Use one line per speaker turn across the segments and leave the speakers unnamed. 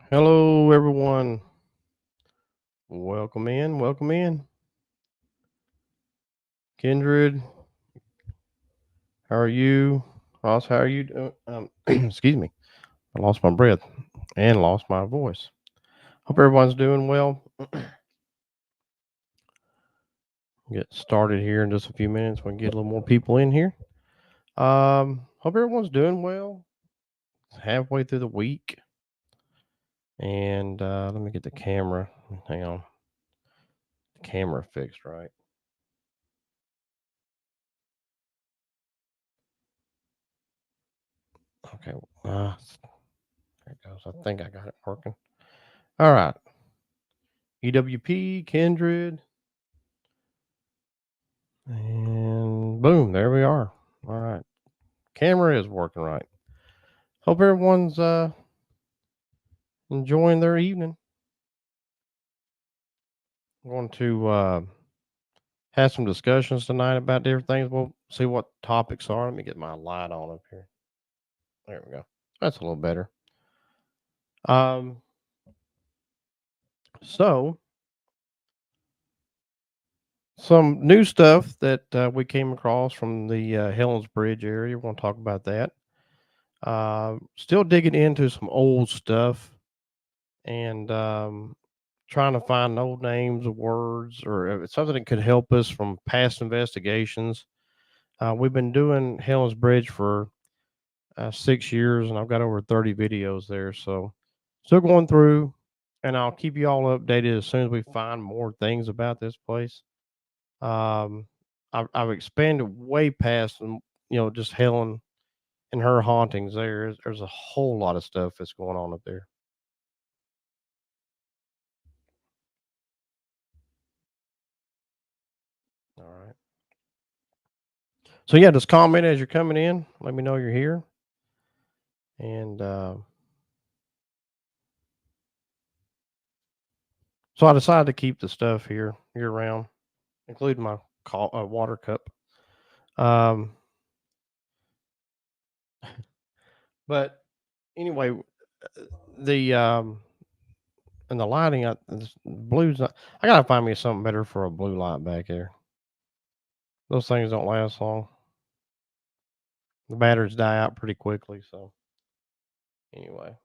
Hello, everyone. Welcome in. Welcome in. Kindred, how are you? Ross, how are you doing? Excuse me. I lost my breath and lost my voice. Hope everyone's doing well. Get started here in just a few minutes. We can get a little more people in here. Hope everyone's doing well. It's halfway through the week. And let me get the camera. Hang on. The camera fixed, right? Okay. There it goes. I think I got it working. All right. EWP, Kindred, and boom, there we are. All right. Camera is working right. Hope everyone's enjoying their evening. I'm going to have some discussions tonight about different things. We'll see what topics are. Let me get my light on up here. There we go. That's a little better. Um, so some new stuff that we came across from the Helens Bridge area. We're going to talk about that. Still digging into some old stuff and trying to find old names of words or if it's something that could help us from past investigations. We've been doing Helen's Bridge for 6 years, and I've got over 30 videos there. So, still going through, and I'll keep you all updated as soon as we find more things about this place. Um, I've expanded way past, just Helen and her hauntings. There's a whole lot of stuff that's going on up there. All right. So yeah, just comment as you're coming in. Let me know you're here. And so I decided to keep the stuff here year round, including my water cup. Um, but anyway, the and the lighting, this blue's not. I gotta find me something better for a blue light back here. Those things don't last long. The batteries die out pretty quickly. So anyway,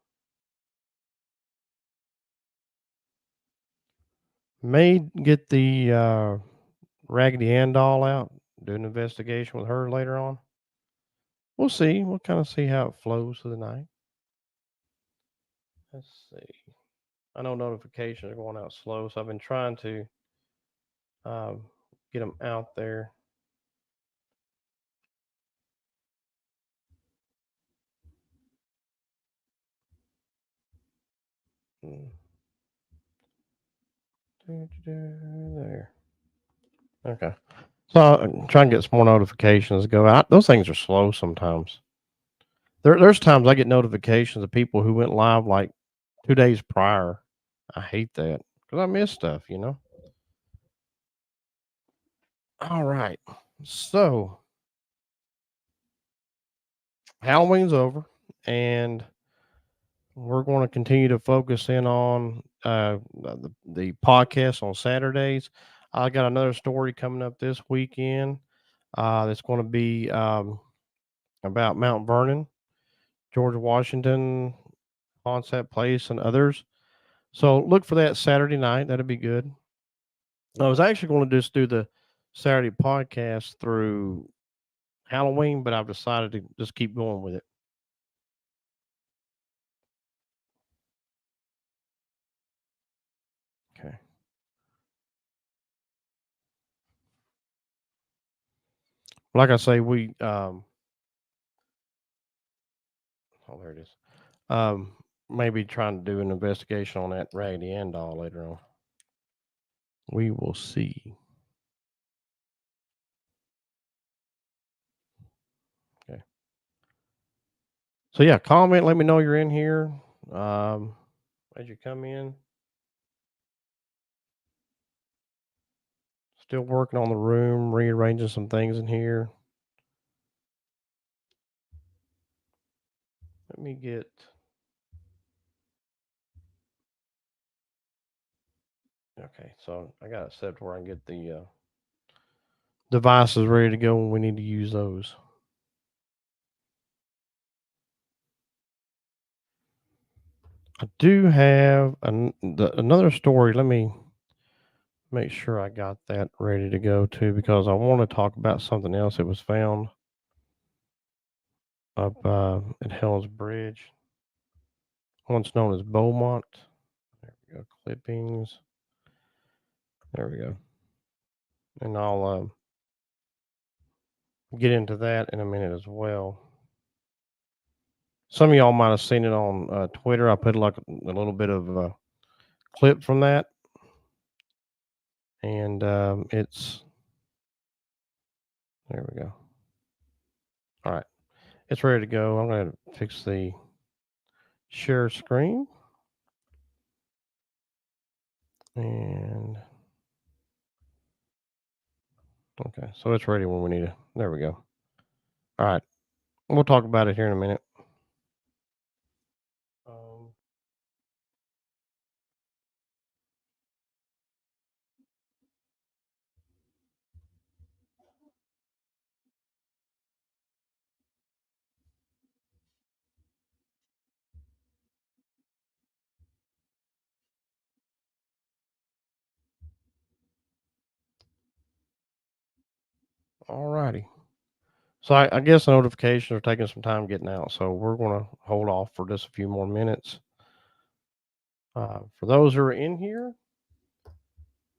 may get the Raggedy Ann doll out. Do an investigation with her later on. We'll see. We'll kind of see how it flows through the night. Let's see. I know notifications are going out slow, so I've been trying to um, get them out there. Mm, there. Okay. So I'm trying to get some more notifications to go out. Those things are slow sometimes. There's times I get notifications of people who went live like 2 days prior. I hate that because I miss stuff. All right. So Halloween's over, and we're going to continue to focus in on the podcast on Saturdays. I got another story coming up this weekend that's going to be about Mount Vernon, George Washington, Concept Place, and others. So look for that Saturday night. That'll be good. I was actually going to just do the Saturday podcast through Halloween, but I've decided to just keep going with it. Okay. Like I say, oh, there it is. Um, maybe trying to do an investigation on that Raggedy Ann doll later on. We will see. Okay. So yeah, comment. Let me know you're in here. Um, as you come in, still working on the room, rearranging some things in here. Let me get Okay, so I got it set to where I can get the devices ready to go when we need to use those. I do have another story. Let me make sure I got that ready to go too, because I want to talk about something else that was found up at Hell's Bridge, once known as Beaumont. There we go. Clippings. There we go. And I'll get into that in a minute as well. Some of y'all might have seen it on Twitter. I put like a little bit of a clip from that, and it's there we go. All right, it's ready to go. I'm going to fix the share screen, and okay, so it's ready when we need it. There we go. All right, we'll talk about it here in a minute. Um, all righty. So I guess the notifications are taking some time getting out, so we're going to hold off for just a few more minutes. For those who are in here,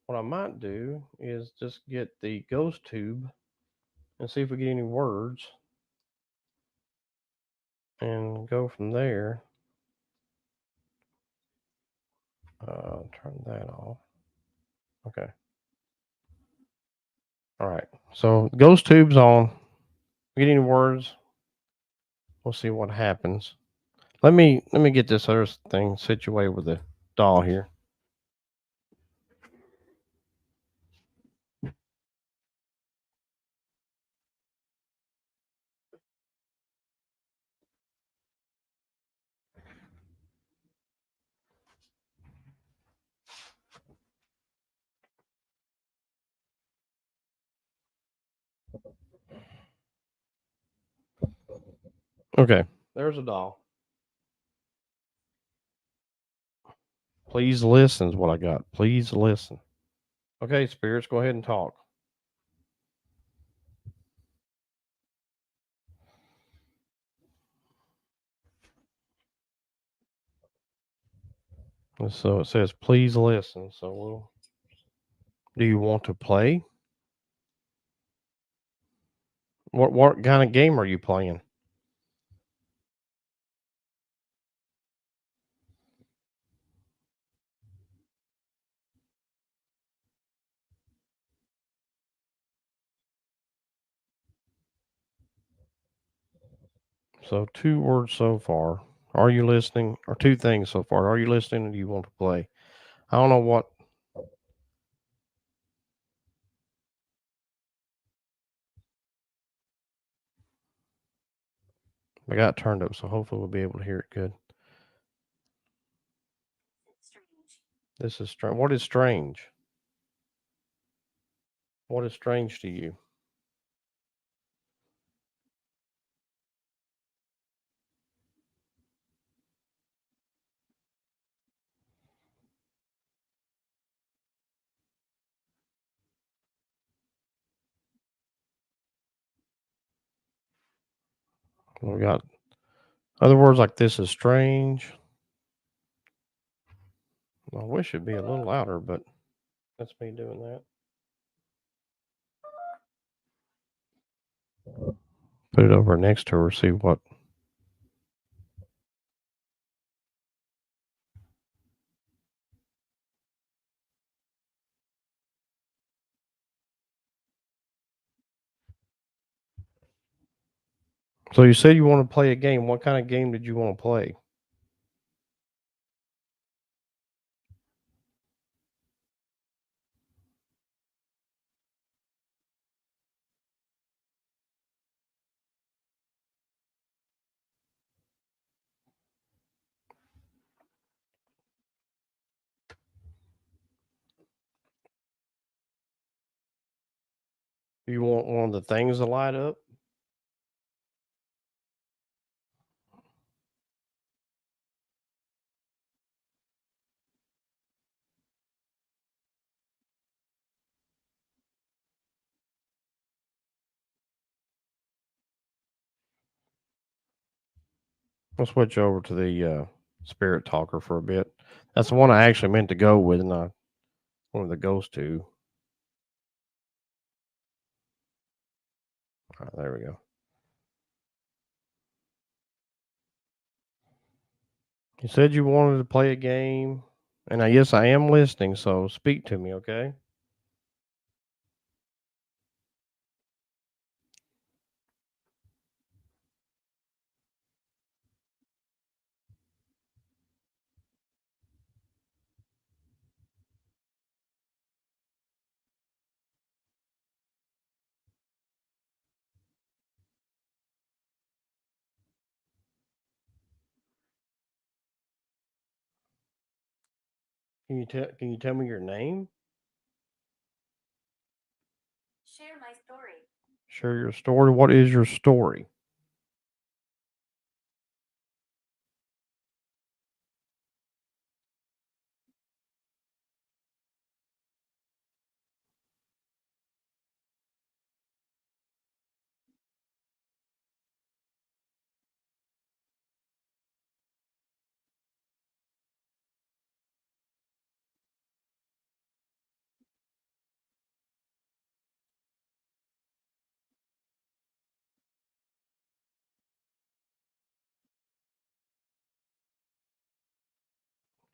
what I might do is just get the ghost tube and see if we get any words and go from there. Turn that off. Okay. All right. So ghost tube's on. Get any words? We'll see what happens. Let me get this other thing situated with the doll here. Okay. There's a doll. Please listen is what I got. Please listen. Okay, spirits, go ahead and talk. And so it says, please listen. So do you want to play? What kind of game are you playing? So two words so far. Are you listening? Or two things so far. Are you listening and do you want to play? I don't know what I got turned up, so hopefully we'll be able to hear it good. This is strange. What is strange? What is strange to you? We got other words like this is strange. I wish it'd be a little louder, but that's me doing that. Put it over next to her, see what. So you said you want to play a game. What kind of game did you want to play? You want one of the things to light up? We'll switch over to the Spirit Talker for a bit. That's the one I actually meant to go with, and I wanted the ghost to. All right, there we go. You said you wanted to play a game, and yes, I am listening. So speak to me, okay? Can you tell me your name? Share your story. What is your story?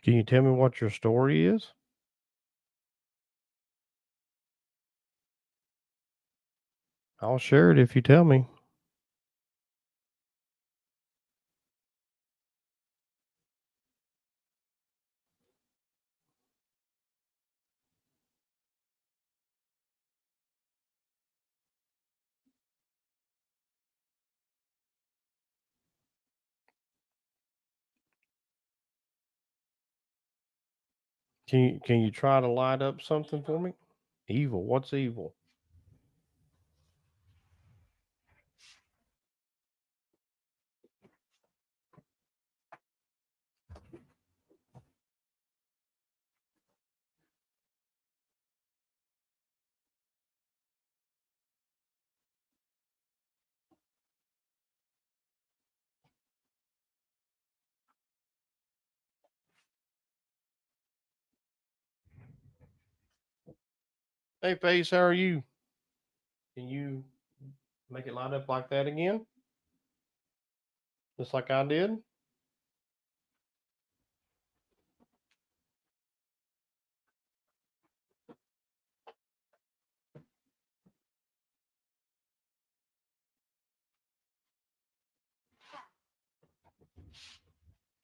Can you tell me what your story is? I'll share it if you tell me. Can you try to light up something for me? Evil. What's evil? Hey, Face, how are you? Can you make it light up like that again? Just like I did?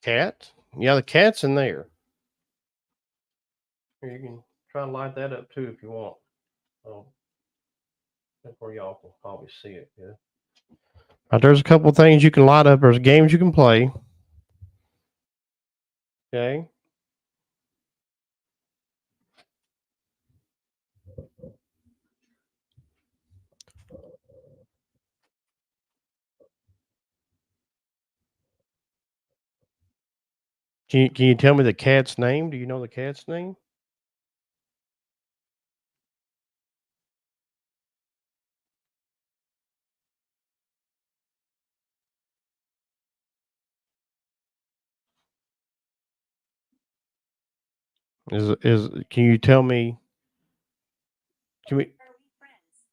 Cat? Yeah, the cat's in there. Here, you can try to light that up too if you want. Oh, that's where y'all can probably see it. Yeah. There's a couple things you can light up. There's games you can play. Okay. Can you tell me the cat's name? Do you know the cat's name? Is Can you tell me? Can we?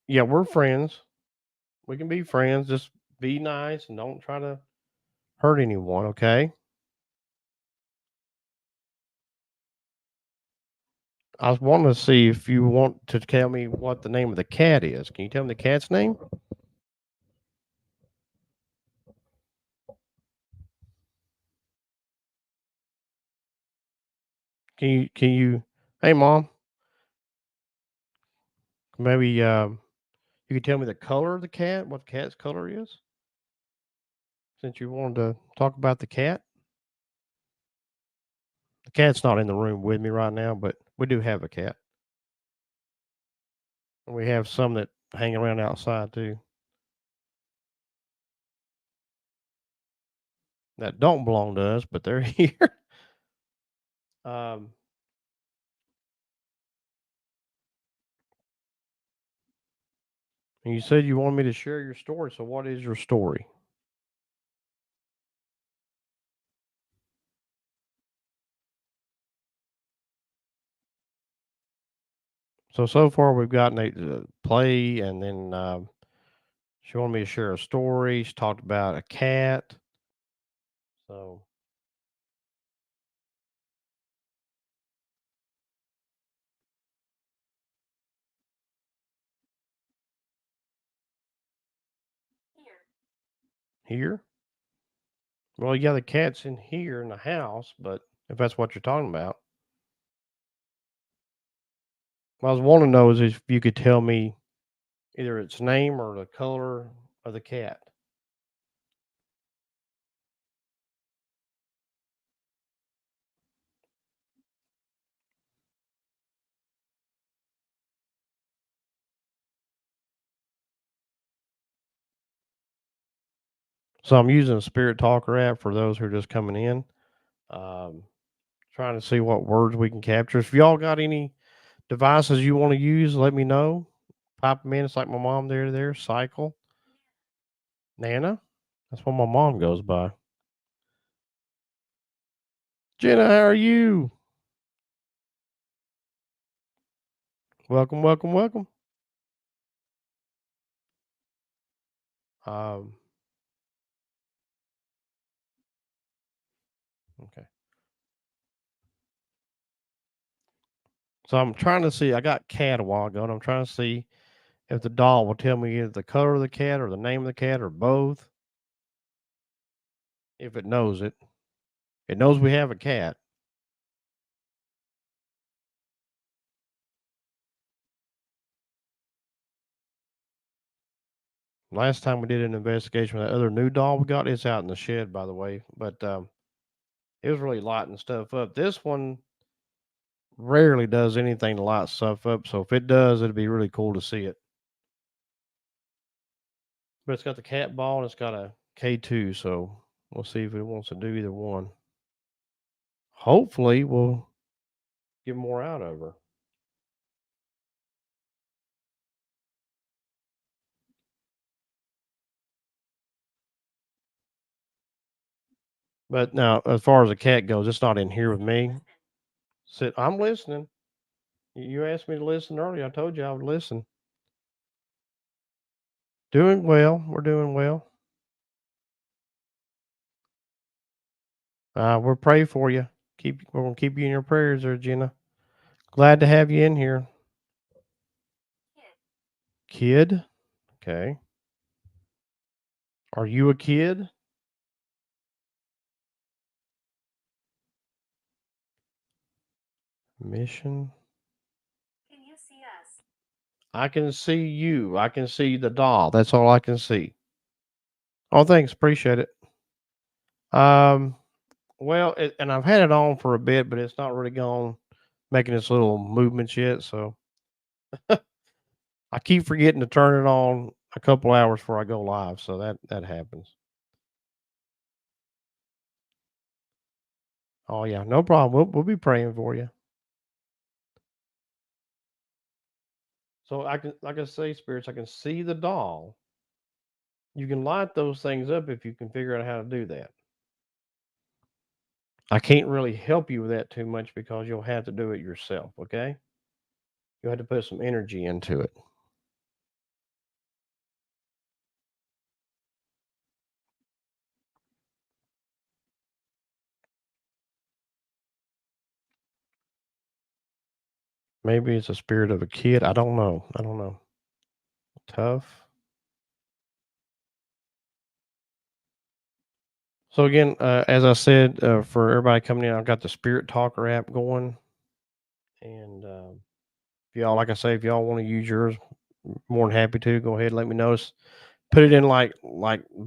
Yeah, we're friends. We can be friends. Just be nice and don't try to hurt anyone. Okay. I was wanting to see if you want to tell me what the name of the cat is. Can you tell me the cat's name? Can you? Hey, mom. Maybe you can tell me the color of the cat. What the cat's color is? Since you wanted to talk about the cat. The cat's not in the room with me right now, but we do have a cat. And we have some that hang around outside too that don't belong to us, but they're here. um, and you said you wanted me to share your story. So what is your story? So far we've gotten a play, and then she wanted me to share a story. She talked about a cat. So here, well, yeah, the cat's in here in the house, but if that's what you're talking about, what I was wanting to know is if you could tell me either its name or the color of the cat. So I'm using a Spirit Talker app for those who are just coming in. Um, Trying to see what words we can capture. If y'all got any devices you want to use, let me know. Pop them in. It's like my mom there. Cycle. Nana. That's what my mom goes by. Jenna, how are you? Welcome, welcome, welcome. Um, okay. So I'm trying to see. I got cat a while ago, and I'm trying to see if the doll will tell me either the color of the cat or the name of the cat or both. If it knows it, it knows we have a cat. Last time we did an investigation with that other new doll we got, it's out in the shed, by the way. But it was really lighting stuff up. This one rarely does anything to light stuff up. So if it does, it'd be really cool to see it. But it's got the cat ball and it's got a K2. So we'll see if it wants to do either one. Hopefully, we'll get more out of her. But now, as far as the cat goes, it's not in here with me. Sit, I'm listening. You asked me to listen earlier. I told you I would listen. Doing well. We're doing well. We'll pray for you. We're gonna keep you in your prayers, there, Jenna. Glad to have you in here, kid. Okay. Are you a kid? Mission. I can see you. I can see the doll. That's all I can see. Oh, thanks. Appreciate it. Um. Well, and I've had it on for a bit, but it's not really gone making its little movements yet. So I keep forgetting to turn it on a couple hours before I go live. So that happens. Oh yeah, no problem. We'll be praying for you. So I can, like I say, spirits, I can see the doll. You can light those things up if you can figure out how to do that. I can't really help you with that too much because you'll have to do it yourself. Okay, you have to put some energy into it. Maybe it's a spirit of a kid. I don't know. I don't know. Tough. So again, as I said, for everybody coming in, I've got the Spirit Talker app going, and if y'all, like I say, if y'all want to use yours, more than happy to. Go ahead, and let me know. Put it in like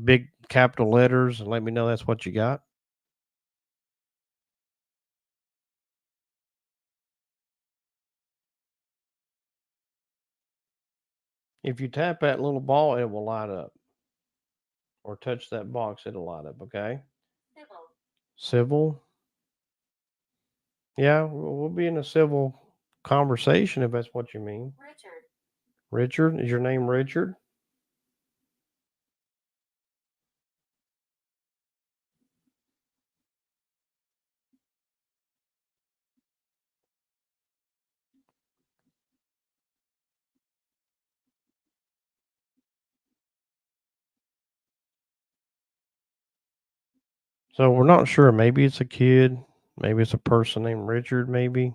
big capital letters, and let me know that's what you got. If you tap that little ball, it will light up, or touch that box, it'll light up. Okay. Civil. Yeah, we'll be in a civil conversation if that's what you mean. Richard, is your name Richard? So we're not sure. Maybe it's a kid. Maybe it's a person named Richard. Maybe.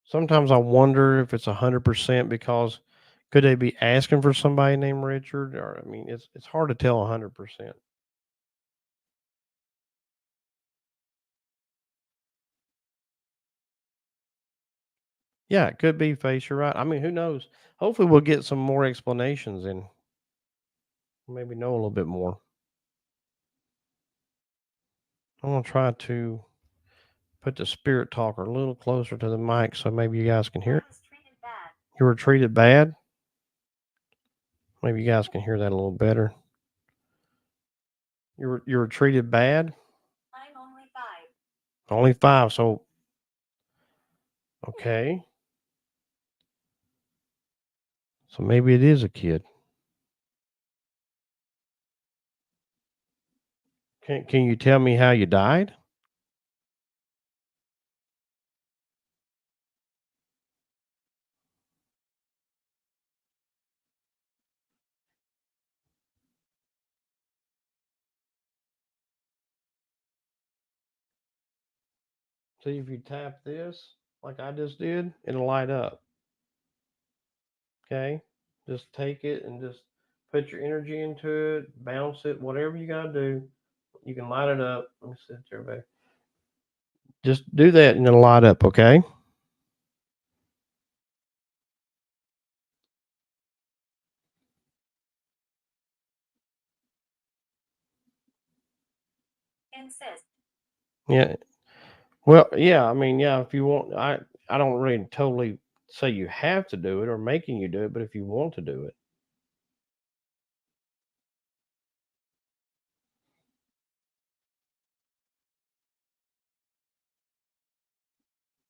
Sometimes I wonder if it's 100% because could they be asking for somebody named Richard? Or I mean, it's hard to tell 100%. Yeah, it could be face. You're right. I mean, who knows? Hopefully, we'll get some more explanations and maybe know a little bit more. I'm gonna try to put the spirit talker a little closer to the mic so maybe you guys can hear it. You were treated bad. Maybe you guys can hear that a little better. You were treated bad. Only five. So okay. So maybe it is a kid. Can you tell me how you died? See if you tap this like I just did, it'll light up. Okay. Just take it and just put your energy into it, bounce it, whatever you gotta do. You can light it up. Let me sit there, babe. Just do that and it'll light up, okay? Yeah. Well, yeah, I mean, yeah, if you want I don't really totally say you have to do it or making you do it, but if you want to do it.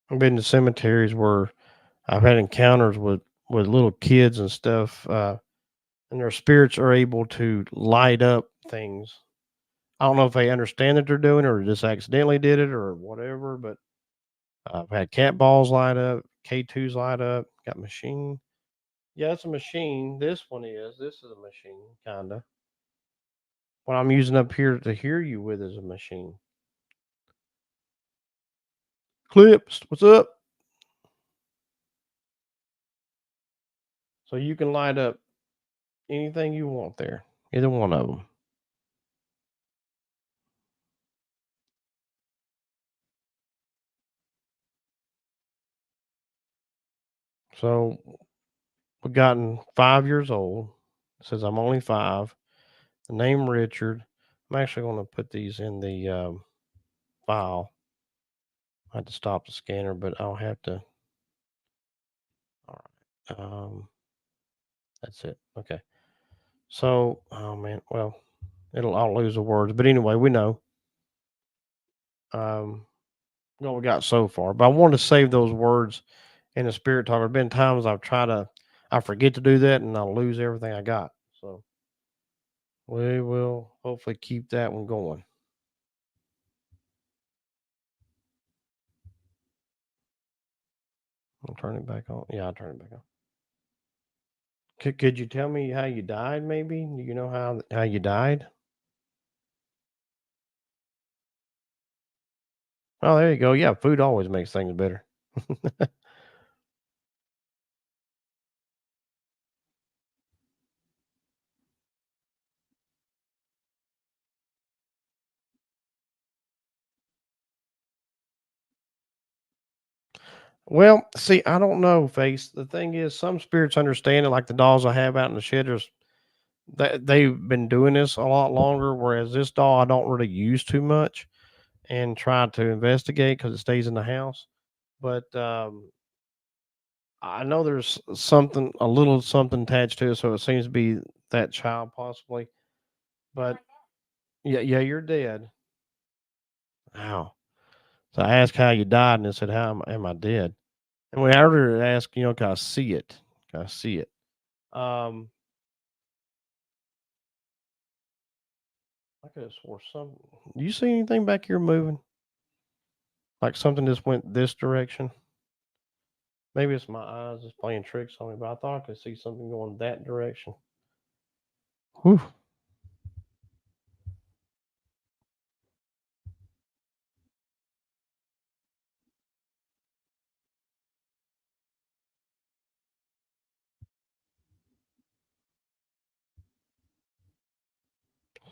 I've been to cemeteries where I've had encounters with little kids and stuff, and their spirits are able to light up things. I don't know if they understand that they're doing it or just accidentally did it or whatever, but I've had cat balls light up, K2s light up, got machine. Yeah, it's a machine. This one is. This is a machine, kinda. What I'm using up here to hear you with is a machine. Clips, what's up? So you can light up anything you want there. Either one of them. So we've gotten 5 years old. It says I'm only five. The name Richard. I'm actually going to put these in the file. I had to stop the scanner, but I'll have to. All right. That's it. Okay. So, oh man, well, I'll lose the words, but anyway, we know um, what we got so far. But I want to save those words in the spirit talk. There've been times I forget to do that, and I'll lose everything I got. So we will hopefully keep that one going. I'll turn it back on. Yeah, I'll turn it back on. Could you tell me how you died? Maybe do you know how you died? Oh, there you go. Yeah, food always makes things better. Well, see, I don't know, face. The thing is, some spirits understand it, like the dolls I have out in the shed. They've been doing this a lot longer, whereas this doll I don't really use too much and try to investigate because it stays in the house. But I know there's something, a little something attached to it, so it seems to be that child possibly. But yeah, yeah, you're dead. Wow. So I asked how you died, and it said, "How am I dead?" And when I earlier asked, can I see it? Can I see it? Um, I could have swore some. You see anything back here moving? Like something just went this direction? Maybe it's my eyes just playing tricks on me, but I thought I could see something going that direction. Whew.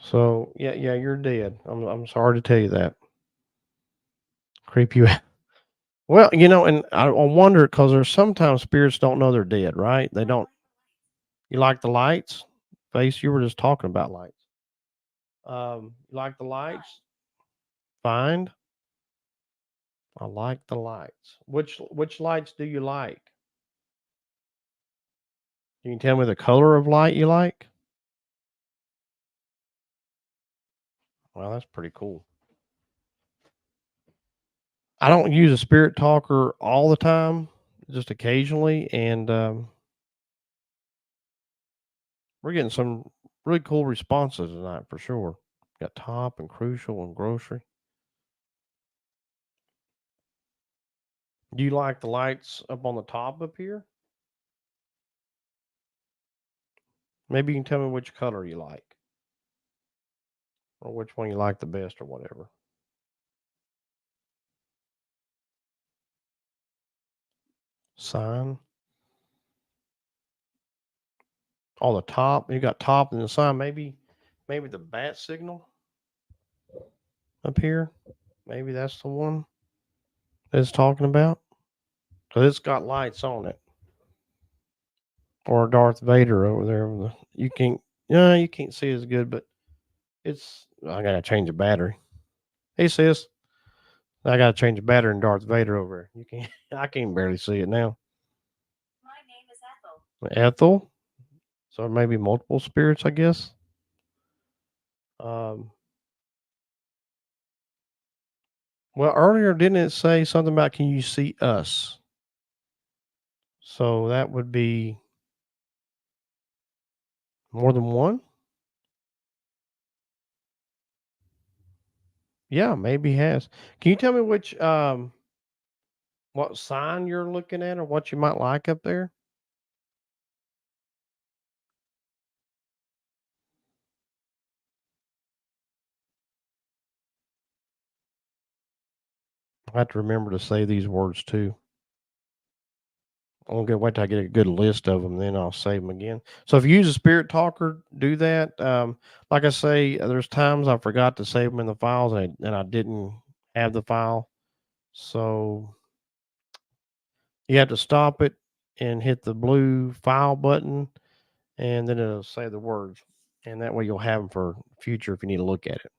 So yeah, yeah, you're dead. I'm sorry to tell you that. Creep you out. Well, and I wonder because there's sometimes spirits don't know they're dead, right? They don't. You like the lights? Face, you were just talking about lights. You like the lights? Find. I like the lights. Which lights do you like? You can tell me the color of light you like? Well, that's pretty cool. I don't use a spirit talker all the time, just occasionally, and we're getting some really cool responses tonight for sure. Got top and crucial and grocery. Do you like the lights up on the top up here? Maybe you can tell me which color you like or which one you like the best or whatever. Sign. On the top, you got top and the sign. Maybe the bat signal up here. Maybe that's the one that it's talking about. Cause it's got lights on it. Or Darth Vader over there. You can't. Yeah, you can't see as good, but it's. I gotta change the battery. Hey sis, I gotta change the battery in Darth Vader over there. You can't. I can barely see it now. Ethel. So maybe multiple spirits, I guess. Um. Well, earlier didn't it say something about can you see us? So that would be more than one. Yeah, maybe he has. Can you tell me which what sign you're looking at or what you might like up there? I have to remember to say these words too. I'm gonna wait till I get a good list of them, then I'll save them again. So if you use a spirit talker, do that. Like I say, there's times I forgot to save them in the files, and I didn't have the file. So you have to stop it and hit the blue file button, and then it'll say the words, and that way you'll have them for future if you need to look at it.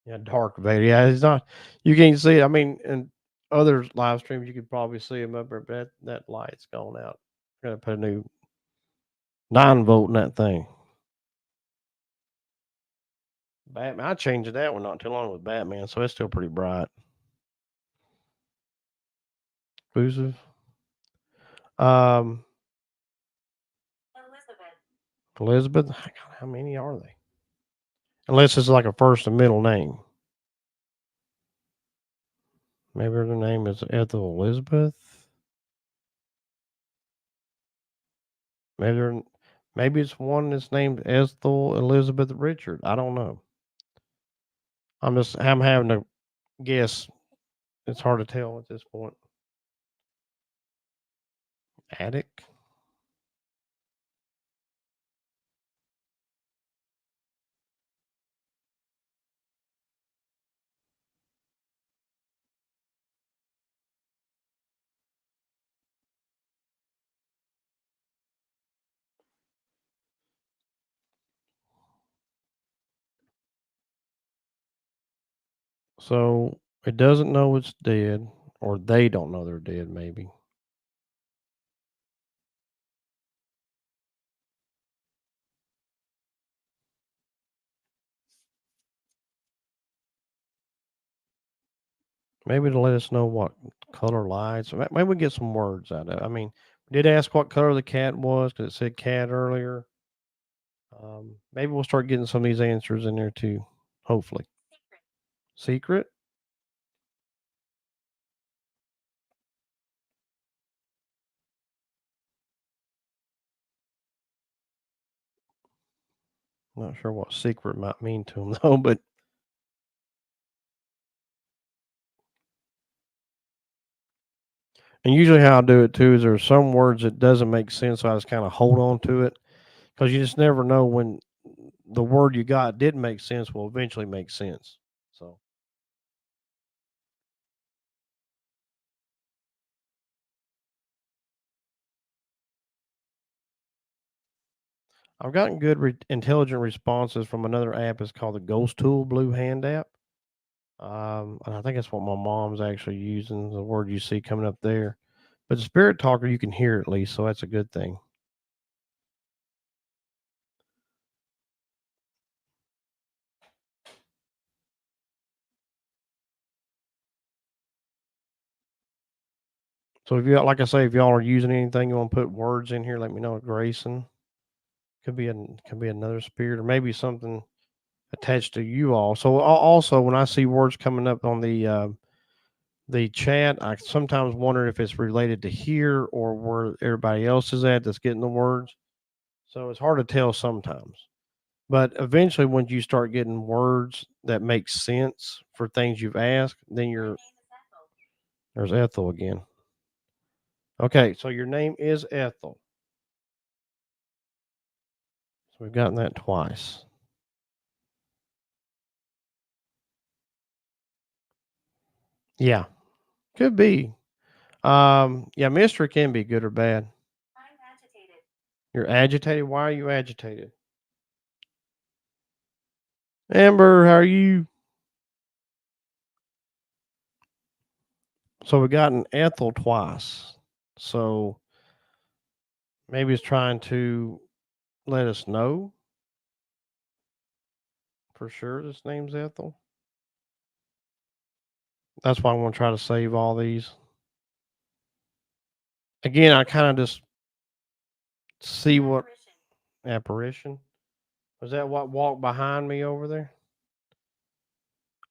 Yeah, dark Vader. Yeah, it's not. You can't see it. I mean, in other live streams, you could probably see him up there, but that light's gone out. Gotta put a new 9 volt in that thing. Batman. I changed that one not too long with Batman, so it's still pretty bright. Exclusive. Um, Elizabeth. God, how many are they? Unless it's like a first and middle name. Maybe their name is Ethel Elizabeth. Maybe they're, maybe it's one that's named Ethel Elizabeth Richard. I don't know. I'm having to guess. It's hard to tell at this point. Attic. So it doesn't know it's dead. or they don't know they're dead. Maybe. Maybe to let us know what color lights. Maybe we get some words out of it. I mean, we did ask what color the cat was because it said cat earlier. Maybe we'll start getting some of these answers in there too. Hopefully. Secret? Not sure what secret might mean to them though, but and usually how I do it too is there's some words that doesn't make sense, so I just kind of hold on to it because you just never know when the word you got did make sense will eventually make sense. So I've gotten good intelligent responses from another app. It's called the Ghost Tool Blue Hand app. And I think that's what my mom's actually using, the word you see coming up there. But the spirit talker, you can hear at least, so that's a good thing. So if you like I say, if y'all are using anything, you want to put words in here, let me know. Grayson could be another spirit, or maybe something attached to you all. So also, when I see words coming up on the chat, I sometimes wonder if it's related to here or where everybody else is at that's getting the words. So it's hard to tell sometimes. But eventually, when you start getting words that make sense for things you've asked, then you're there's Ethel again. Okay, so your name is Ethel. So we've gotten that twice. Yeah, could be. Yeah, mystery can be good or bad. You're agitated. Why are you agitated? Amber, how are you? So we've gotten Ethel twice. So maybe it's trying to let us know for sure this name's Ethel. That's why I want to try to save all these. Again, I kind of just see what apparition was that. What walked behind me over there?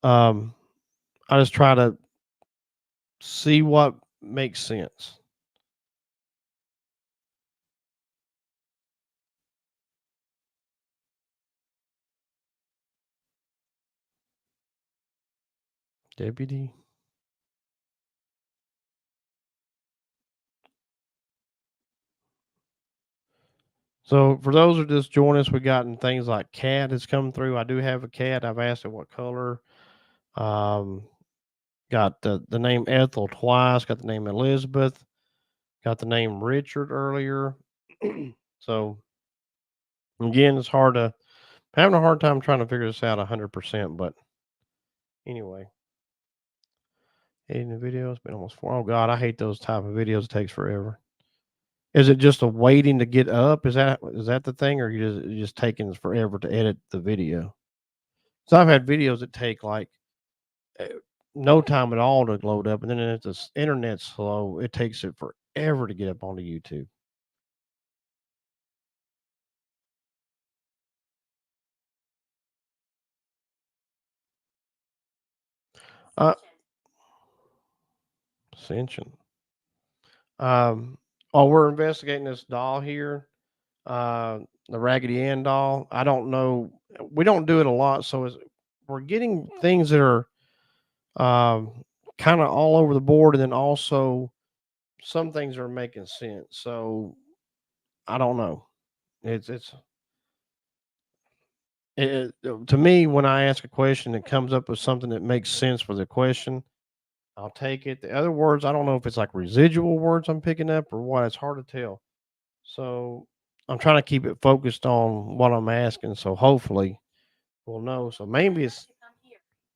Um, I just try to see what makes sense. Deputy. So for those who just join us, we gotten things like cat has come through. I do have a cat. I've asked it what color. Um, got the name Ethel twice. Got the name Elizabeth. Got the name Richard earlier. So again, it's hard to having a hard time trying to figure this out 100%. But anyway, editing the video, it's been almost four. Oh God, I hate those type of videos. It takes forever. Is it just a waiting to get up? Is that the thing, or you just taking forever to edit the video? So I've had videos that take like uh, no time at all to load up, and then if the internet's slow, it takes it forever to get up onto YouTube. Uh, Ascension. Um, oh, we're investigating this doll here, uh, the Raggedy Ann doll. I don't know. We don't do it a lot, so we're getting things that are um, kind of all over the board, and then also some things are making sense. So I don't know. It's to me when I ask a question, it comes up with something that makes sense for the question. I'll take it. The other words, I don't know if it's like residual words I'm picking up or what. It's hard to tell. So I'm trying to keep it focused on what I'm asking. So hopefully we'll know. So maybe it's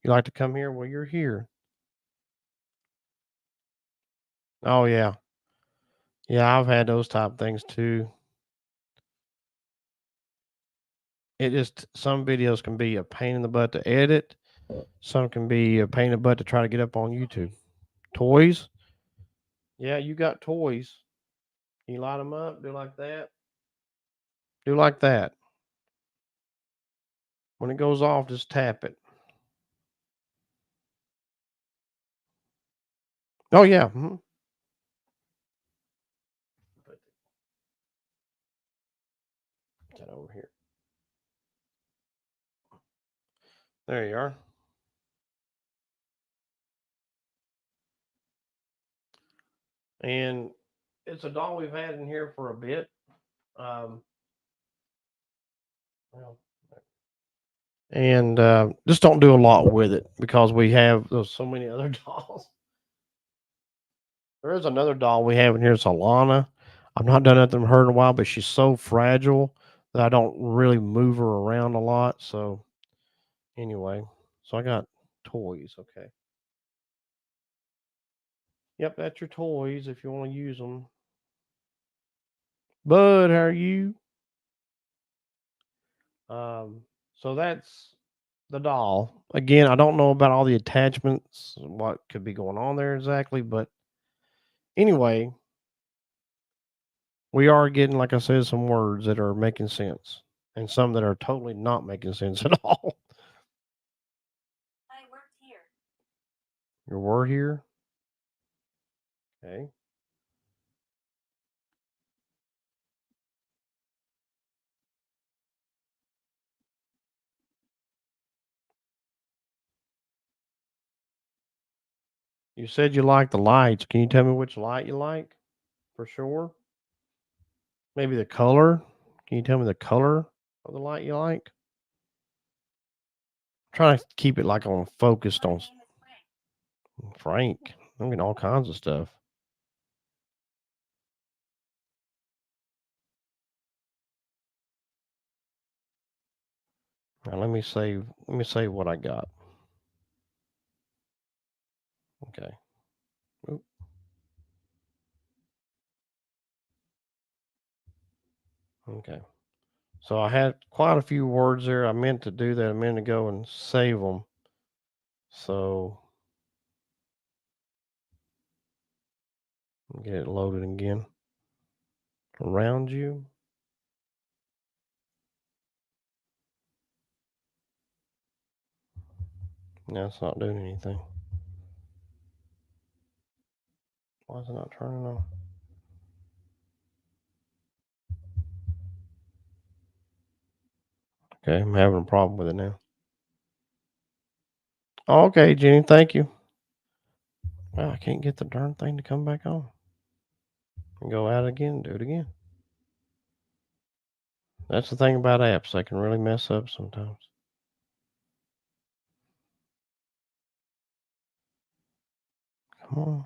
you like to come here. Well, you're here. Oh yeah. Yeah, I've had those type things too. It just some videos can be a pain in the butt to edit. Some can be a pain in the butt to try to get up on YouTube. Toys? Yeah, you got toys. You light them up, do like that. Do like that. When it goes off, just tap it. Oh yeah. Put that over here. There you are. And it's a doll we've had in here for a bit. Um, well, and just don't do a lot with it because we have those so many other dolls. There is another doll we have in here. It's Alana. I've not done nothing with her in a while, but she's so fragile that I don't really move her around a lot. So anyway, so I got toys. Okay. Yep, that's your toys if you want to use them. Bud, how are you? Um, so that's the doll. Again, I don't know about all the attachments, what could be going on there exactly, but anyway, we are getting, like I said, some words that are making sense and some that are totally not making sense at all. You were here. Okay. You said you like the lights. Can you tell me which light you like for sure? Maybe the color. Can you tell me the color of the light you like? I'm trying to keep it like on focused on Frank. I'm getting all kinds of stuff. Now let me save what I got. Okay. Oop, okay. So I had quite a few words there. I meant to do that a minute ago and save them. So get it loaded again. Around you. No, it's not doing anything. Why is it not turning on? Okay, I'm having a problem with it now. Oh, okay, Jenny, thank you. Well, I can't get the darn thing to come back on. And go out again and do it again. That's the thing about apps. They can really mess up sometimes. Come on.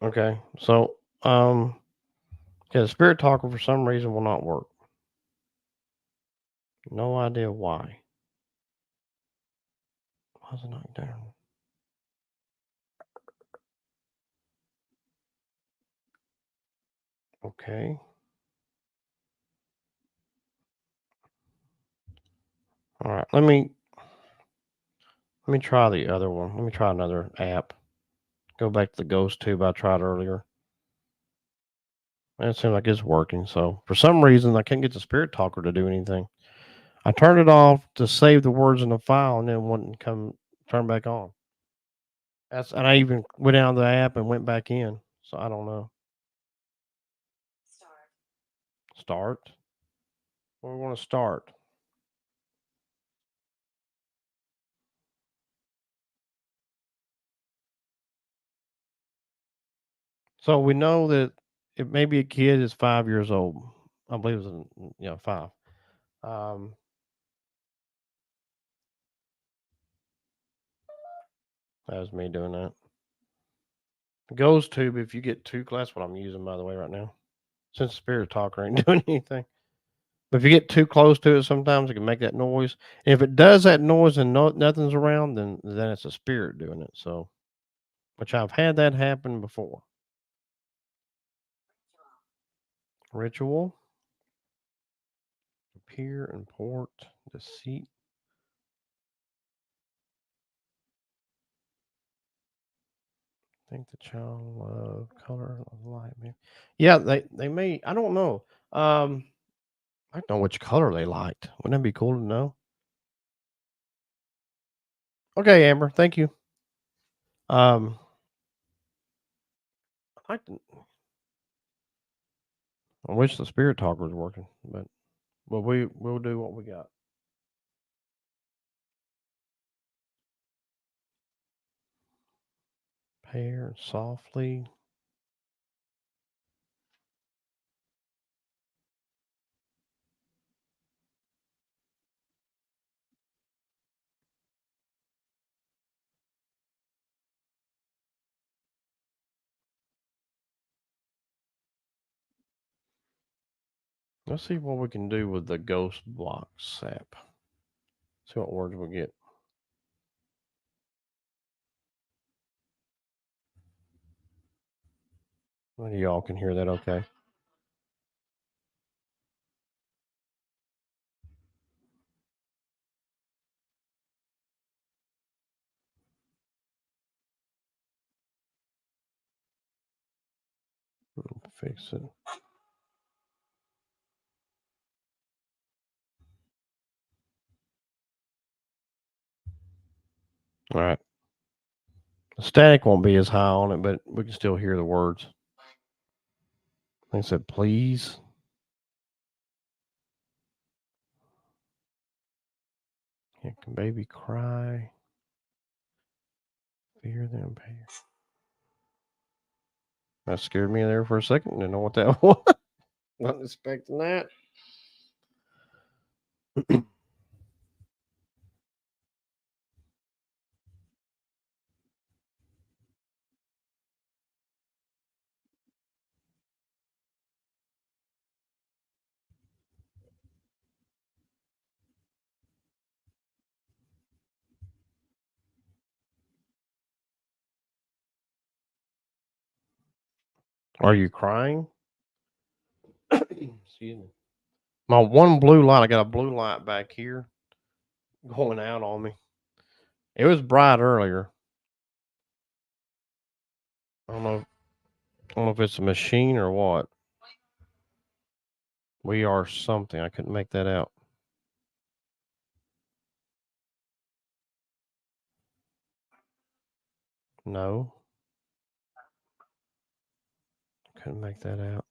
Okay. So, yeah, the spirit talker for some reason will not work. No idea why. Why is it not down? Okay. All right. Let me try the other one. Let me try another app. Go back to the ghost tube I tried earlier. And it seems like it's working. So for some reason I can't get the spirit talker to do anything. I turned it off to save the words in the file and then wouldn't come turn back on. That's and I even went out of the app and went back in. So I don't know. Start. Where we want to start. So we know that it may be a kid is 5 years old. I believe it was 5. Um, that was me doing that. Ghost tube. If you get two, that's what I'm using by the way right now. Since Spirit Talker ain't doing anything. But if you get too close to it, sometimes it can make that noise. And if it does that noise and nothing's around, then it's a spirit doing it. So, which I've had that happen before. Ritual, appear and port, deceit. Think the child love color of light. Yeah, they may. I don't know. I don't know which color they liked. Wouldn't that be cool to know? Okay, Amber. Thank you. Um, I like to, I wish the spirit talker was working, but we'll do what we got. Pair softly. Let's see what we can do with the ghost block sap. See what words we get. Maybe y'all can hear that okay. Fix it. All right. The static won't be as high on it, but we can still hear the words. They said, please. Yeah, can baby cry? Fear them pain. That scared me there for a second. Didn't know what that was. Wasn't expecting that. Are you crying? Excuse me. My one blue light, I got a blue light back here going out on me. It was bright earlier. I don't know. I don't know if it's a machine or what. We are something. I couldn't make that out. No, couldn't make that out.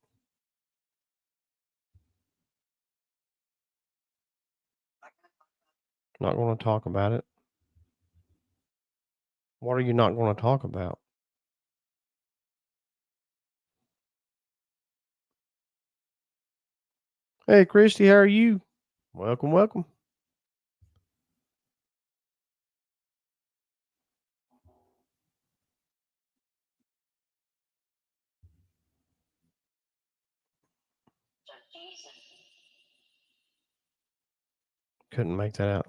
Not going to talk about it. What are you not going to talk about? Hey, Christy, how are you? Welcome, welcome. Couldn't make that out.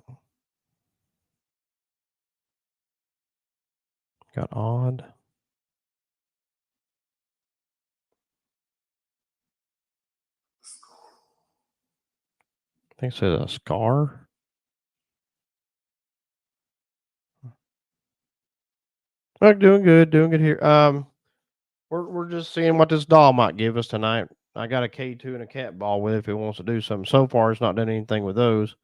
Got odd. I think it said a scar. Oh, doing good here. We're just seeing what this doll might give us tonight. I got a K2 and a cat ball with it if it wants to do something. So far, it's not done anything with those.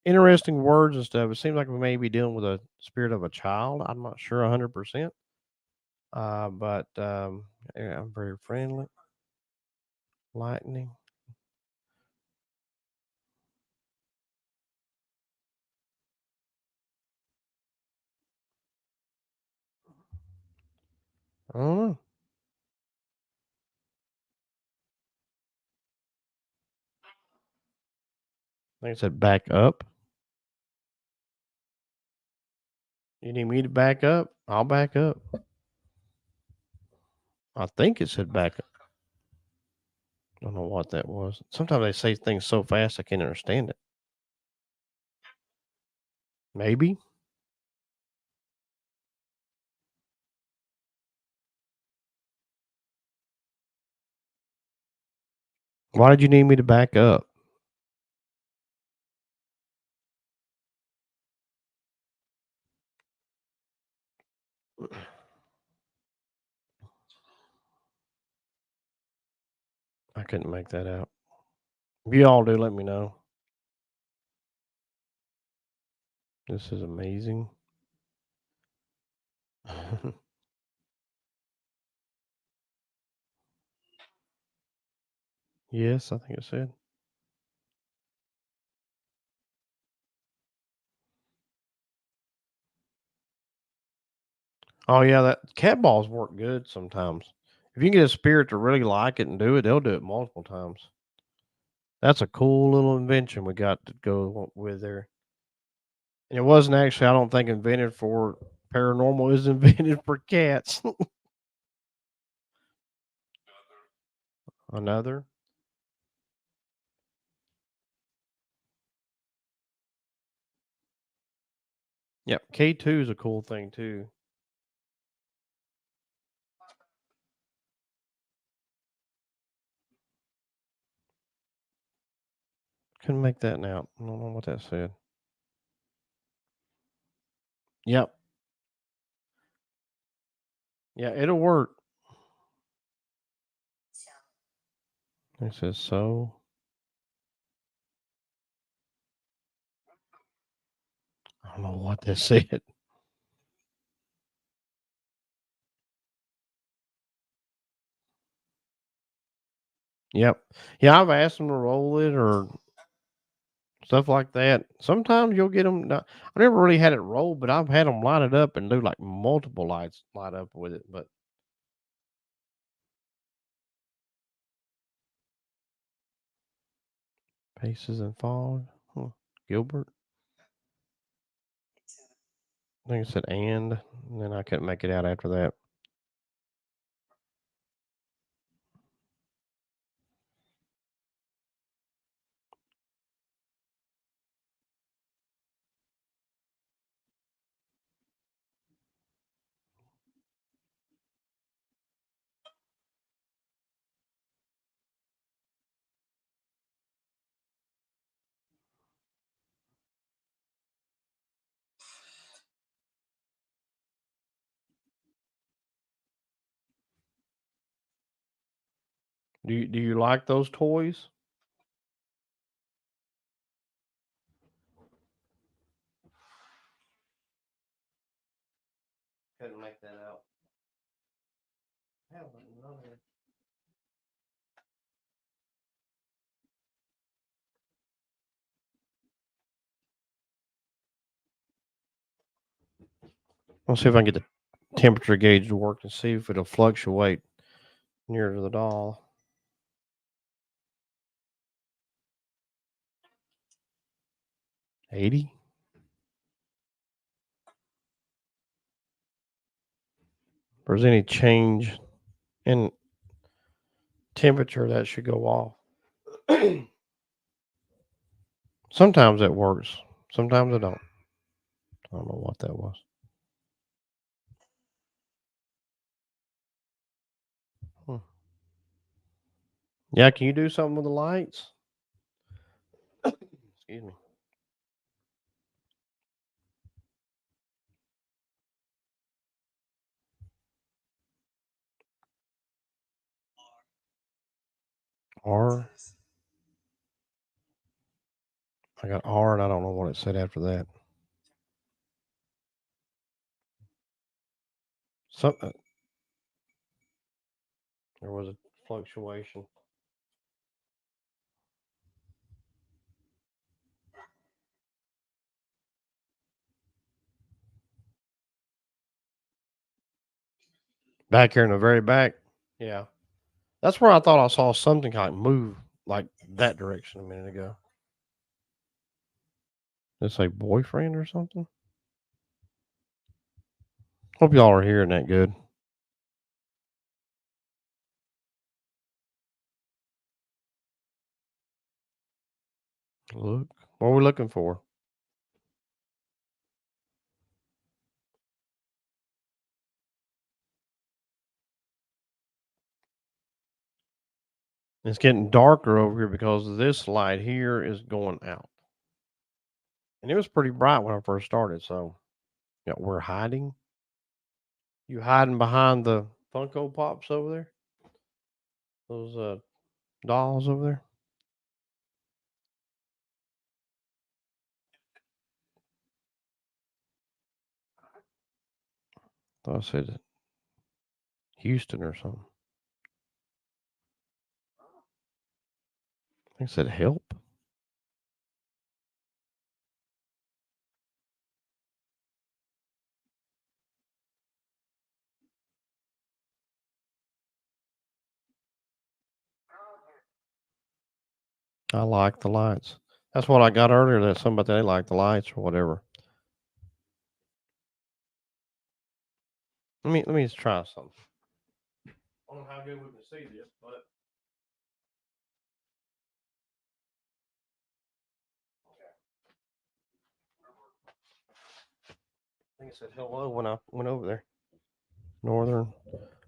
Interesting words and stuff. It seems like we may be dealing with a spirit of a child. I'm not sure 100%. But yeah, I'm very friendly. Lightning. I don't know. I think it said back up. You need me to back up? I'll back up. I think it said back up. Don't know what that was. Sometimes they say things so fast I can't understand it. Maybe. Why did you need me to back up? I couldn't make that out. If you all do, let me know. This is amazing. Yes, I think it said. Oh yeah, that cat balls work good sometimes. If you can get a spirit to really like it and do it, they'll do it multiple times. That's a cool little invention we got to go with there. And it wasn't actually, I don't think, invented for paranormal. It was invented for cats. Another. Yep. K2 is a cool thing too. Couldn't make that out. I don't know what that said. Yep. Yeah, it'll work. It says so. I don't know what that said. Yep. Yeah, I've asked them to roll it or stuff like that. Sometimes you'll get them. I never really had it rolled, but I've had them light it up and do like multiple lights light up with it. But Paces and Fog, huh. Gilbert. I think it said and then I couldn't make it out after that. Do you like those toys? Couldn't make that out. Hell, none of it. I'll see if I can get the temperature gauge to work and see if it'll fluctuate near to the doll. 80. If there's any change in temperature, that should go off. Sometimes it works. Sometimes it don't. I don't know what that was. Hmm. Yeah, can you do something with the lights? Excuse me. R. I got R, and I don't know what it said after that. Some there was a fluctuation. Back here in the very back. Yeah. That's where I thought I saw something like move like that direction a minute ago. Did it say boyfriend or something? Hope y'all are hearing that good. Look, what are we looking for? It's getting darker over here because this light here is going out. And it was pretty bright when I first started, so yeah, we're hiding. You hiding behind the Funko Pops over there? Those dolls over there? Thought I said Houston or something. I said help. I like the lights. That's what I got earlier. That somebody they like the lights or whatever. Let me just try something. I don't know how good we can see this, but I think it said hello when I went over there. Northern.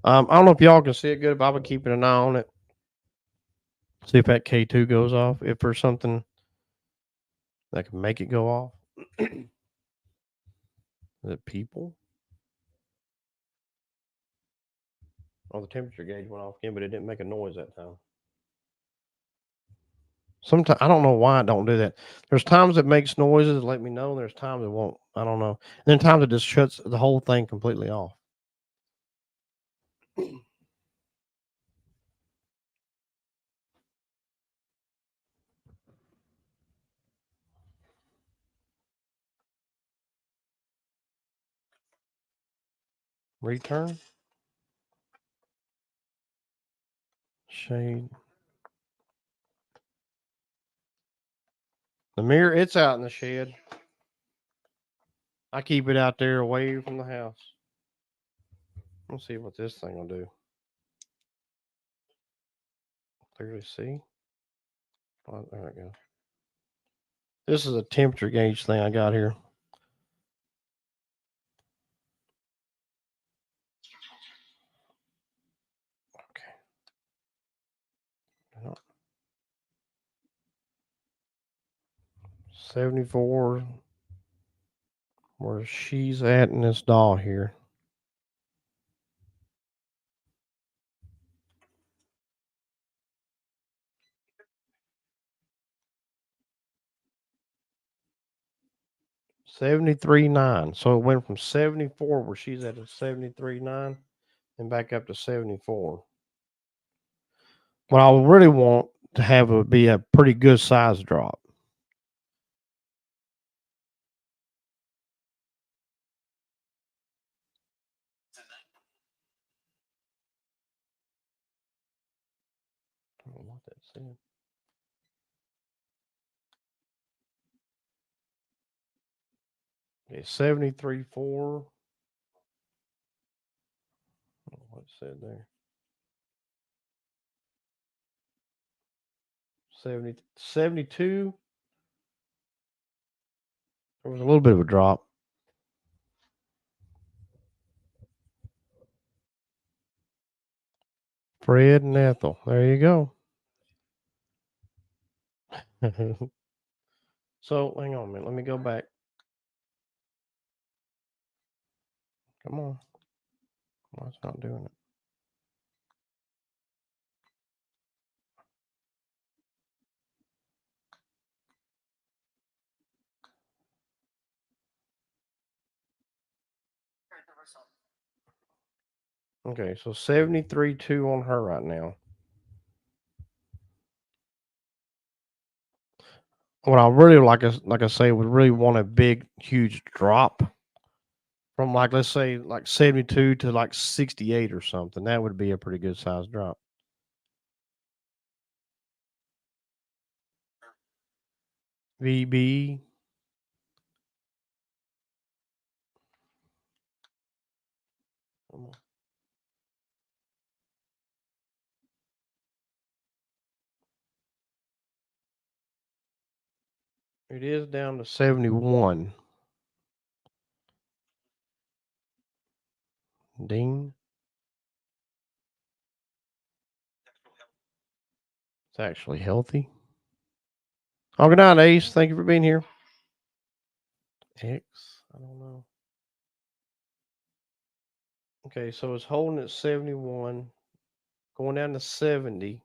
I don't know if y'all can see it good, but I've been keeping an eye on it. See if that K2 goes off. If there's something that can make it go off. Is it people? Oh, the temperature gauge went off again, but it didn't make a noise that time. Sometimes I don't know why it don't do that. There's times it makes noises, let me know. There's times it won't. I don't know. And then times it just shuts the whole thing completely off. Return shade. The mirror, it's out in the shed. I keep it out there away from the house. Let's see what this thing will do. Clearly see. Oh, there it goes. This is a temperature gauge thing I got here. Okay. 74. Where she's at in this doll here. 73.9. So it went from 74 where she's at a 73.9 and back up to 74. What I really want to have would be a pretty good size drop. I don't know what that said. Okay, 73.4. I don't know what it said there. 70, 72. There was a little bit of a drop. Fred and Ethel. There you go. So hang on a minute. Let me go back. Come on. Why it's not doing it? Okay, so 73.2 on her right now. What I really like I say would really want a big huge drop from like let's say like 72 to like 68 or something. That would be a pretty good size drop. VB. It is down to 71. Dean. It's actually healthy. Oh, good night, Ace. Thank you for being here. X. I don't know. Okay, so it's holding at 71, going down to 70.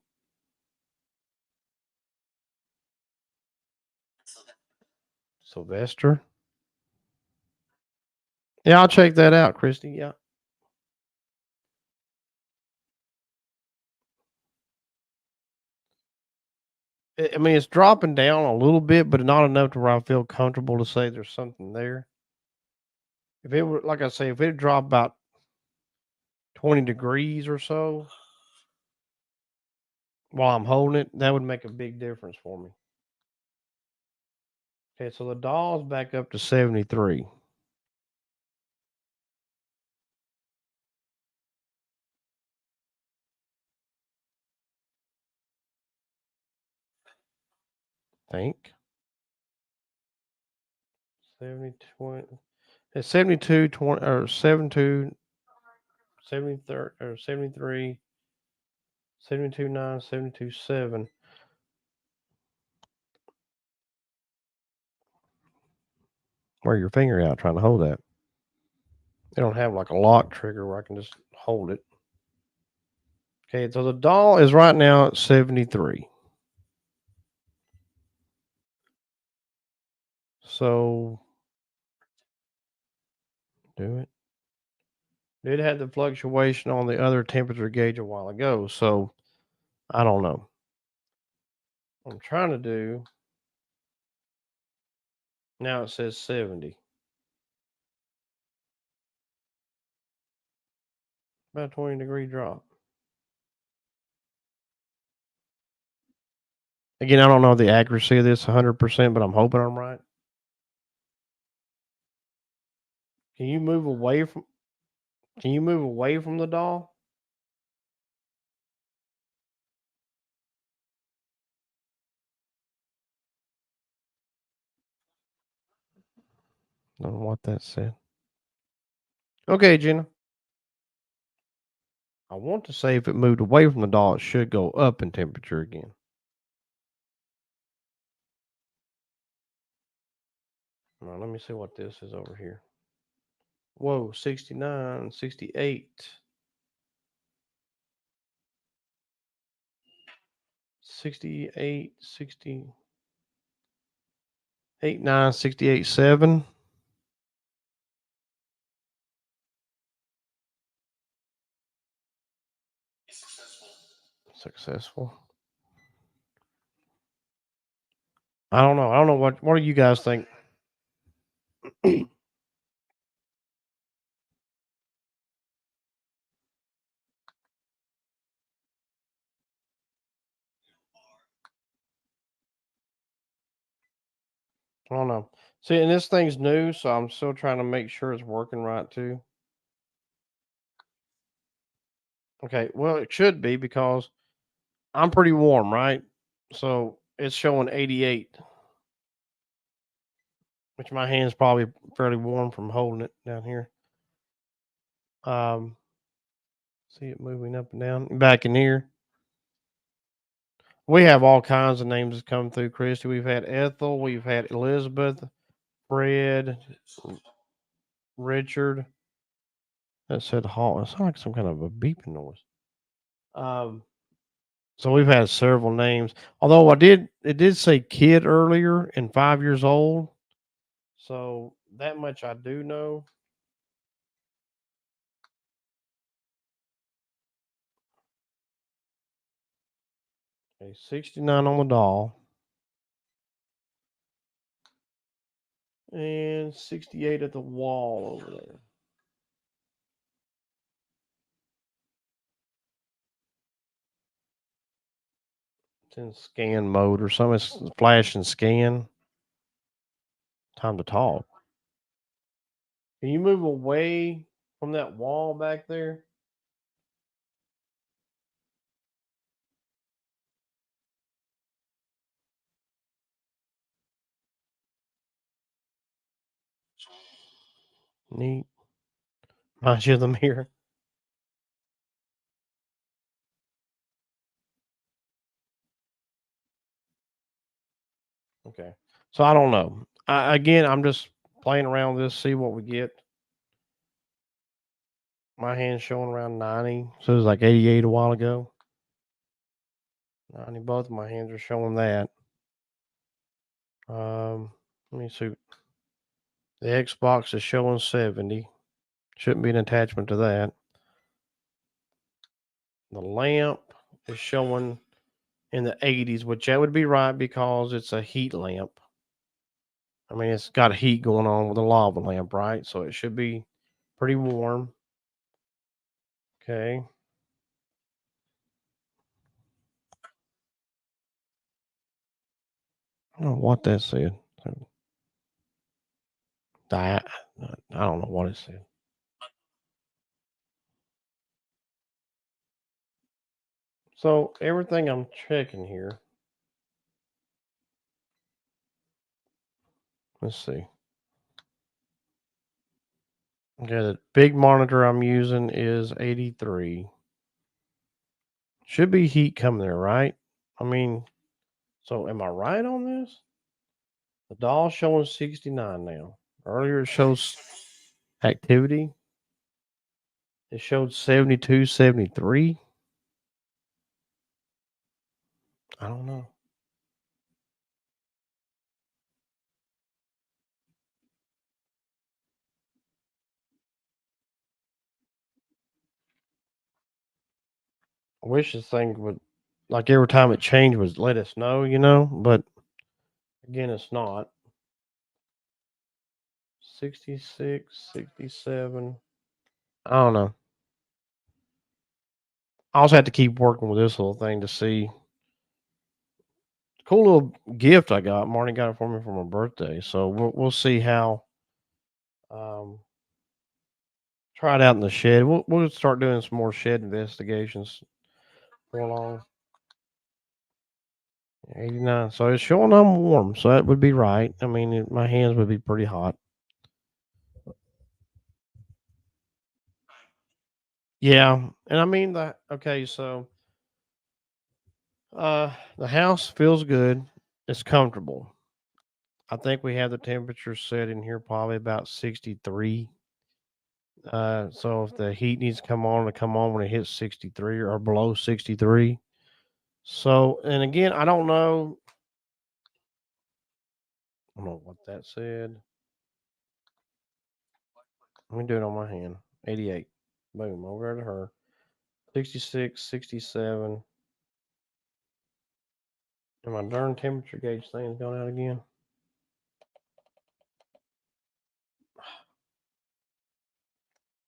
Sylvester. Yeah, I'll check that out, Christy. Yeah. I mean, it's dropping down a little bit, but not enough to where I feel comfortable to say there's something there. If it were, like I say, if it dropped about 20 degrees or so while I'm holding it, that would make a big difference for me. Okay, so the doll's back up to 73. Think 70 20. It's 72 20 or 72 73 or 73 72 9 72 7. Wear your finger out trying to hold that. They don't have like a lock trigger where I can just hold it. Okay, so the doll is right now at 73. So do it. Did have the fluctuation on the other temperature gauge a while ago, so I don't know. What I'm trying to do now, it says 70. About a 20-degree drop. Again, I don't know the accuracy of this 100%, but I'm hoping I'm right. Can you move away from can you move away from the doll? I don't know what that said. Okay, Jenna. I want to say if it moved away from the doll, it should go up in temperature again. Now, let me see what this is over here. Whoa, 69, 68, 68, 68, 9, 68, 7. Successful. I don't know. I don't know what do you guys think? I don't know. See, and this thing's new, so I'm still trying to make sure it's working right too. Okay, well, it should be because I'm pretty warm, right? So it's showing 88, which my hand's probably fairly warm from holding it down here. Um, See it moving up and down. Back in here, we have all kinds of names that come through, Christy. We've had Ethel, we've had Elizabeth, Fred, Richard. That said Hall. It sounds like some kind of a beeping noise. Um, so we've had several names. Although it did say kid earlier and 5 years old. So that much I do know. Okay, 69 on the doll and 68 at the wall over there. It's in scan mode or something. It's flash and scan. Time to talk. Can you move away from that wall back there? Neat. Reminds you of the mirror. Okay. So I don't know. Again, I'm just playing around with this, see what we get. My hand's showing around 90. So it was like 88 a while ago. 90. Both of my hands are showing that. Let me see. The Xbox is showing 70. Shouldn't be an attachment to that. The lamp is showing in the 80s, which that would be right because it's a heat lamp. I mean, it's got heat going on with a lava lamp, right? So it should be pretty warm. Okay. I don't know what that said. That I don't know what it said. So everything I'm checking here. Let's see. Okay, the big monitor I'm using is 83. Should be heat coming there, right? I mean, so am I right on this? The doll's showing 69 now. Earlier it shows activity. It showed 72, 73. I don't know. I wish this thing would, like every time it changed, would let us know, but again, it's not. 66, 67. I don't know. I also have to keep working with this little thing to see. Cool little gift I got. Marty got it for me for my birthday. So we'll see how. Um, try it out in the shed. We'll start doing some more shed investigations for long. 89. So it's showing I'm warm. So that would be right. I mean, my hands would be pretty hot. Yeah. And I mean that. Okay. So the house feels good. It's comfortable. I think we have the temperature set in here probably about 63. So if the heat needs to come on, to come on when it hits 63 or below 63. So, and again, I don't know what that said. Let me do it on my hand. 88. Boom, over to her. 66, 67. And my darn temperature gauge thing's going out again.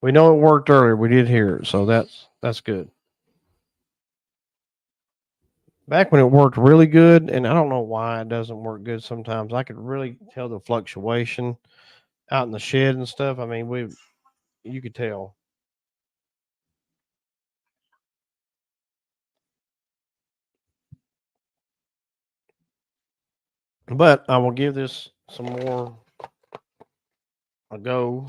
We know it worked earlier. We did hear it, so that's good. Back when it worked really good, and I don't know why it doesn't work good sometimes. I could really tell the fluctuation out in the shed and stuff. I mean, you could tell. But I will give this some more a go.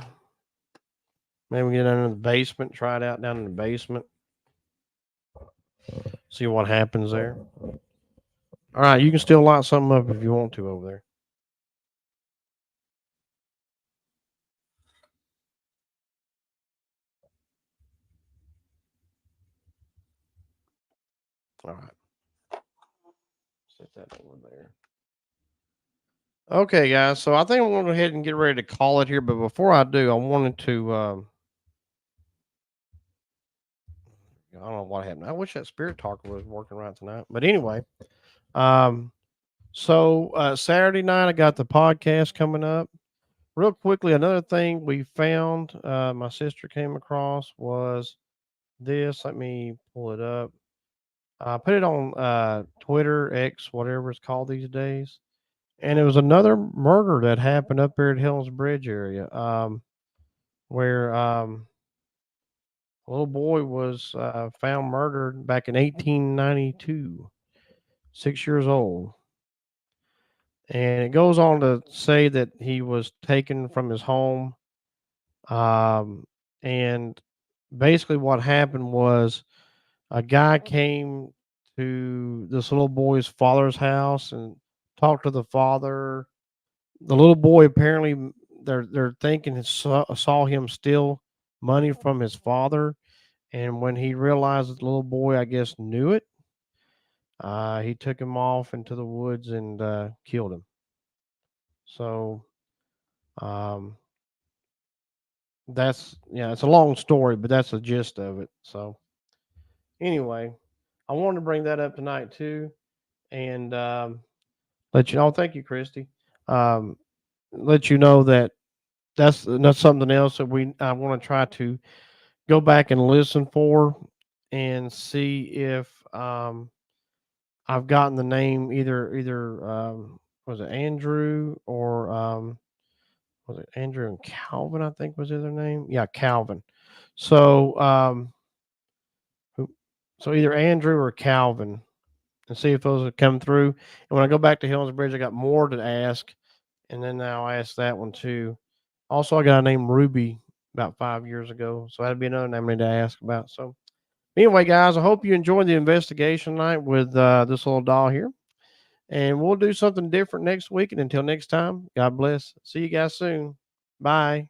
Maybe we get down in the basement, try it out down in the basement, see what happens there. All right, you can still light something up if you want to over there. All right, set that over there. Okay, guys. So I think I'm going to go ahead and get ready to call it here. But before I do, I wanted to. I don't know what happened. I wish that spirit talker was working right tonight. But anyway, um, Saturday night I got the podcast coming up. Real quickly, another thing we found, my sister came across was this. Let me pull it up. I put it on Twitter, X, whatever it's called these days. And it was another murder that happened up there at Hell's Bridge area, where a little boy was found murdered back in 1892, 6 years old. And it goes on to say that he was taken from his home Um, and basically, what happened was a guy came to this little boy's father's house and talked to the father. The little boy apparently they're thinking saw him steal money from his father, and when he realized that the little boy, I guess, knew it, he took him off into the woods and killed him. So um, that's yeah, it's a long story, but that's the gist of it. So anyway, I wanted to bring that up tonight too, and let you know. Thank you, Christy. Um, let you know that that's something else that we I want to try to go back and listen for and see if I've gotten the name either was it Andrew or was it Andrew and Calvin? I think was the other name. Yeah, Calvin. So who, so either Andrew or Calvin, and see if those have come through. And when I go back to Hills Bridge, I got more to ask, and then now I ask that one too. Also, I got a name Ruby about 5 years ago, so that'd be another name I need to ask about. So anyway, guys, I hope you enjoyed the investigation night with this little doll here. And we'll do something different next week. And until next time, God bless. See you guys soon. Bye.